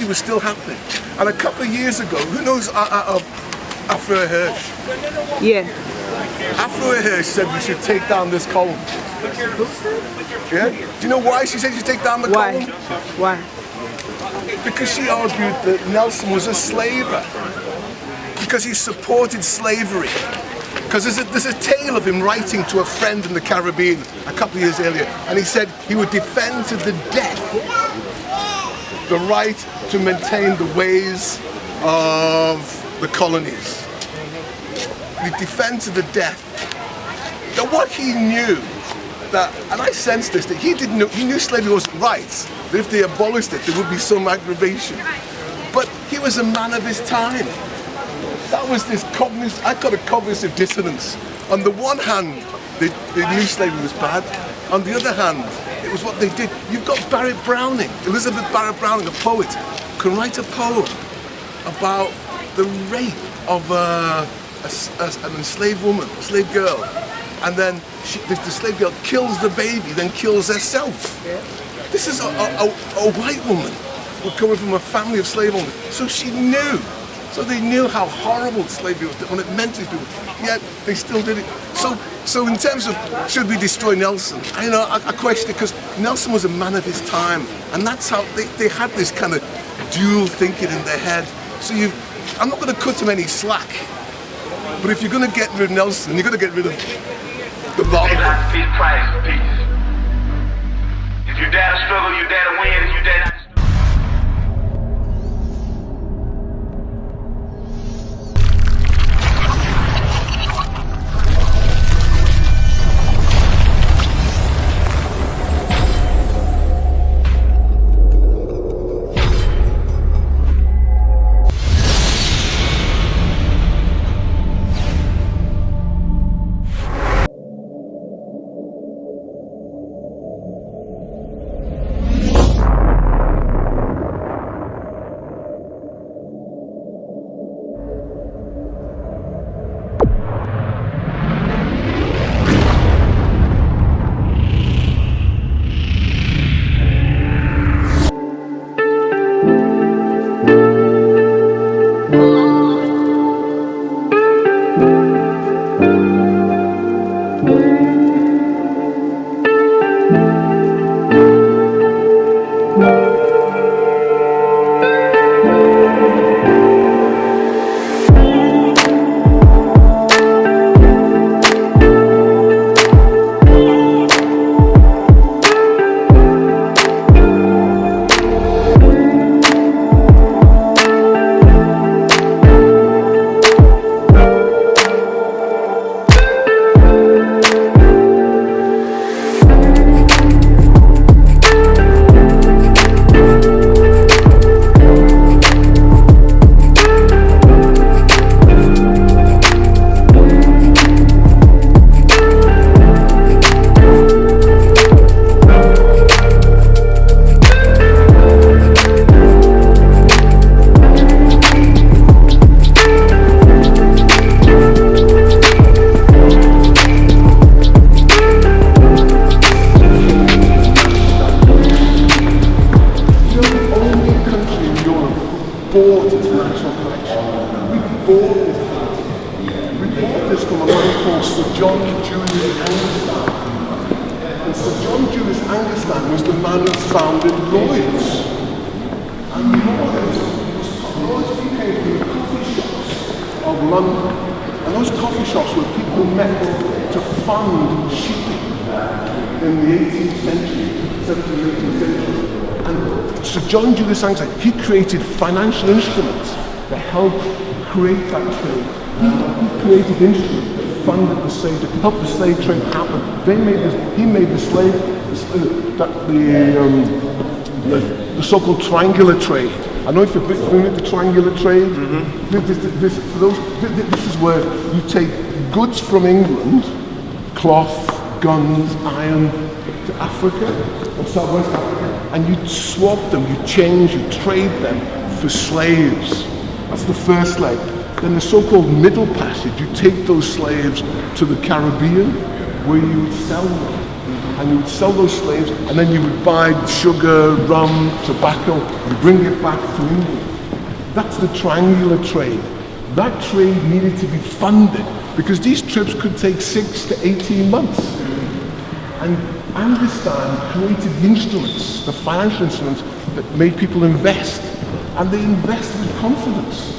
slavery was still happening. And a couple of years ago, who knows of Afro Hirsch? Yeah. Afro Hirsch said we should take down this column. Yeah? Do you know why she said you should take down the column? Why? Because she argued that Nelson was a slaver. Because he supported slavery. Because there's a tale of him writing to a friend in the Caribbean a couple of years earlier, and he said he would defend to the death the right to maintain the ways of the colonies. He'd defend to the death. Now what he knew, and I sensed this, that he knew slavery wasn't right, that if they abolished it there would be some aggravation. But he was a man of his time. That was this I got a cognitive dissonance. On the one hand, they knew slavery was bad. On the other hand, it was what they did. You've got Barrett Browning, Elizabeth Barrett Browning, a poet, can write a poem about the rape of an enslaved woman, a slave girl. And then the slave girl kills the baby, then kills herself. This is a white woman coming from a family of slave owners. So she knew. So they knew how horrible slavery was, when it meant to people, yet they still did it. So in terms of should we destroy Nelson, I question it, because Nelson was a man of his time, and that's how they had this kind of dual thinking in their head. So I'm not going to cut him any slack, but if you're going to get rid of Nelson, you're going to get rid of the bottom. Peace. If you dare to struggle, you dare to win. If you dare not. bought its national collection. We bought this painting. We bought this from a man called Sir John Julius Angestan. And Sir John Julius Angestan was the man who founded Lloyd's. And Lloyd's became the coffee shops of London. And those coffee shops were people met to fund shipping in the 18th century, 17th, 18th century. And Sir John Julius Angestan, he created financial instruments that helped create that trade. He created instruments that funded the slave, that helped the slave trade happen. He made the slave, the so-called triangular trade. I don't know if you're familiar with the triangular trade. Mm-hmm. This is where you take goods from England, cloth, guns, iron, to Africa, or Southwest Africa, and you swap them, you change, you trade them for slaves. That's the first leg. Then the so-called middle passage, you take those slaves to the Caribbean, where you would sell them. and you would sell those slaves, and then you would buy sugar, rum, tobacco, and bring it back to England. That's the triangular trade. That trade needed to be funded because these trips could take 6 to 18 months. And Angistan created the instruments, the financial instruments that made people invest. And they invest with confidence.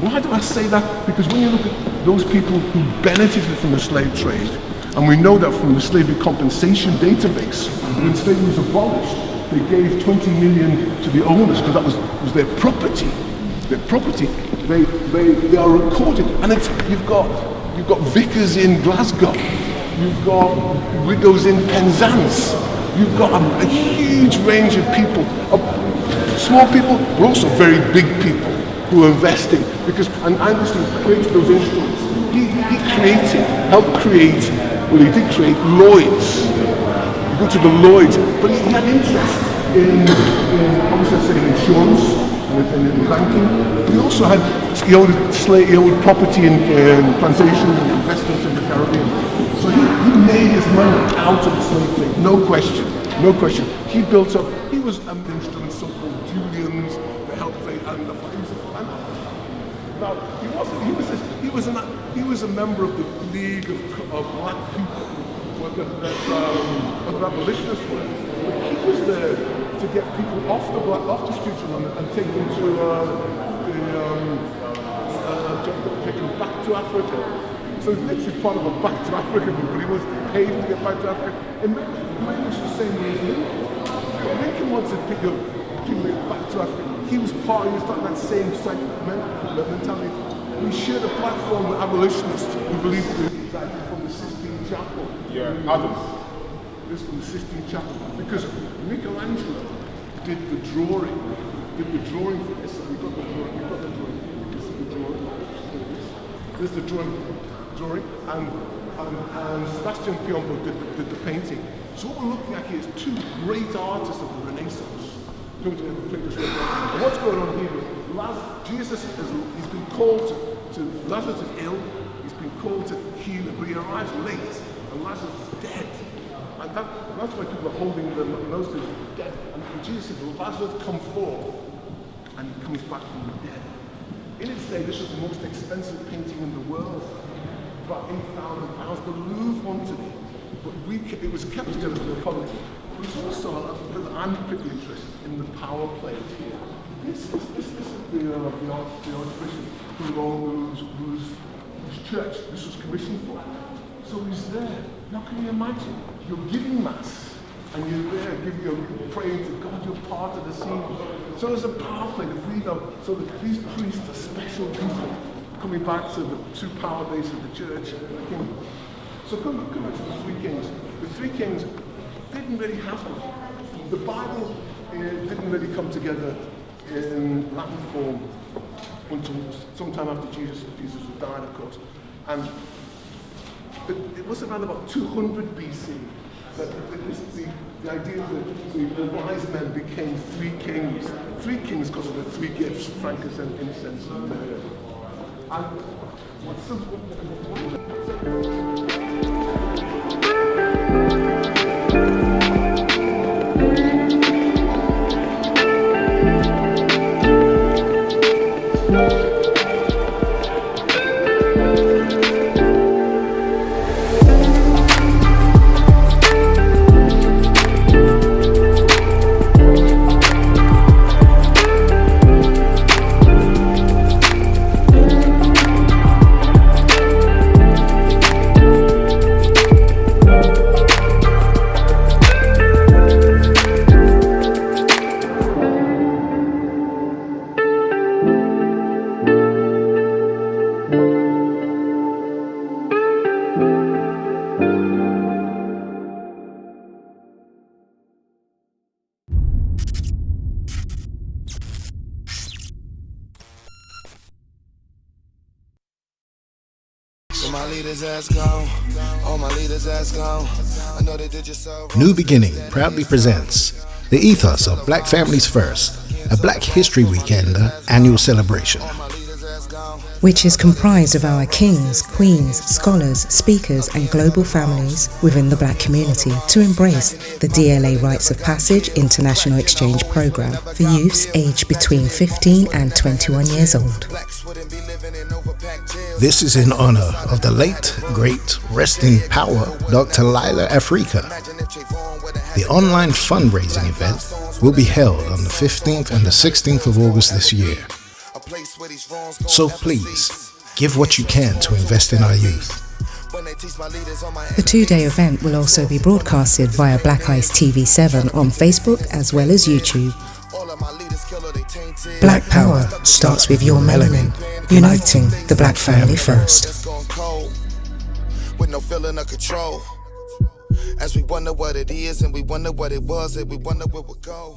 Why do I say that? Because when you look at those people who benefited from the slave trade, and we know that from the slavery compensation database, when slavery was abolished, they gave 20 million to the owners because that was their property. Their property. They are recorded, and you've got vicars in Glasgow, you've got widows in Penzance, you've got a huge range of people, small people, but also very big people who are investing. Because, and Anderson created those instruments. He helped create Lloyd's. You go to the Lloyd's, but he had interest in obviously insurance and in banking. He also had he owned property in plantations and investments in the Caribbean. So he made his money out of the slave trade, no question. He built up. He was an instrument, so-called Julians, that helped play and now he was a member of the League of Black People, what abolitionists were. But he was there to get people off the streets of London and take them take them back to Africa. So it's literally part of a back to Africa movement. He was paid to get back to Africa. It made much the same way as Lincoln. Lincoln wanted to pick up people back to Africa. He was part of that same mentality. We shared a platform with abolitionists who believed exactly from the Sistine Chapel. Yeah, Adams. This from the Sistine Chapel. Because Michelangelo did the drawing for this. We got the drawing. This is the drawing. This is the drawing, and Sebastian Piombo did the painting. So what we're looking at here is two great artists of the Renaissance. And what's going on here is Jesus he's been called to Lazarus is ill, he's been called to heal him, but he arrives late, and Lazarus is dead. And that's why people are holding them nose to dead. And Jesus said, Lazarus come forth, and he comes back from the dead. In its day, this was the most expensive painting in the world. About £8,000. The Louvre wanted it, but it was kept together for the colony. There's also, I'm particularly interested in the power played here. This is the Archbishop whose church this was commissioned for. So he's there. Now can you imagine? You're giving mass, and you're there, you're praying to God, you're part of the scene. So there's a power play that we know, so that these priests are special people coming back to the two power bases of the church and the kingdom. So come back to the three kings. The three kings didn't really happen. The Bible didn't really come together in Latin form until sometime after Jesus died, of course. And it was around about 200 BC that the idea that the wise men became three kings. Three kings because of the three gifts, frankincense, incense, and myrrh. And what's the... New Beginning proudly presents the ethos of Black Families First, a Black History Weekend annual celebration. which is comprised of our kings, queens, scholars, speakers and global families within the black community to embrace the DLA Rites of Passage International Exchange Programme for youths aged between 15 and 21 years old. This is in honor of the late, great, rest in power Dr. Lila Afrika. The online fundraising event will be held on the 15th and the 16th of August this year. So please, give what you can to invest in our youth. The two-day event will also be broadcasted via Black Ice TV7 on Facebook as well as YouTube. Black Power starts with your melanin, uniting the black family first. With no feeling of control, as we wonder what it is and we wonder what it was and we wonder where we'll go.